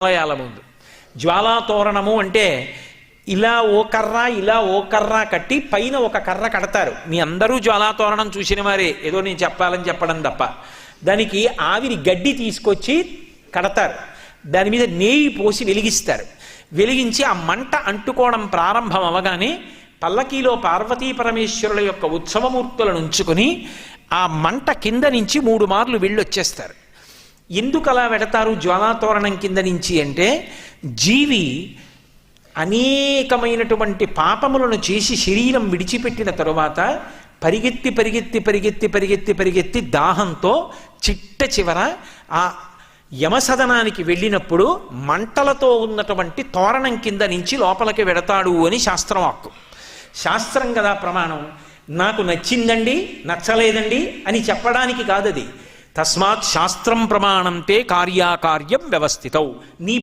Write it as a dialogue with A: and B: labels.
A: ఆలయాల ముందు. జ్వాలాతోరణము అంటే ఇలా ఓ కర్ర కట్టి పైన ఒక కర్ర కడతారు. మీ అందరూ జ్వాలాతోరణం చూసిన వారే, ఏదో నేను చెప్పాలని చెప్పడం తప్ప. దానికి ఆవిరి గడ్డి తీసుకొచ్చి కడతారు, దాని మీద నెయ్యి పోసి వెలిగిస్తారు. వెలిగించి ఆ మంట అంటుకోవడం ప్రారంభం అవగానే పల్లకీలో పార్వతీ పరమేశ్వరుల యొక్క ఉత్సవమూర్తులను ఉంచుకొని ఆ మంట కింద నుంచి 3 మార్లు వెళ్ళొచ్చేస్తారు. ఎందుకు అలా పెడతారు జ్వాలాతోరణం కింద నుంచి అంటే, జీవి అనేకమైనటువంటి పాపములను చేసి శరీరం విడిచిపెట్టిన తరువాత పరిగెత్తి పరిగెత్తి పరిగెత్తి పరిగెత్తి పరిగెత్తి దాహంతో చిట్ట చివర ఆ యమసదనానికి వెళ్ళినప్పుడు మంటలతో ఉన్నటువంటి తోరణం కింద నుంచి లోపలికి వెడతాడు అని శాస్త్రం వాక్కు. శాస్త్రం కదా ప్రమాణం. నాకు నచ్చిందండి నచ్చలేదండి అని చెప్పడానికి కాదది. తస్మాత్ శాస్త్రం ప్రమాణంతే కార్యాకార్యం వ్యవస్థితౌ. నీ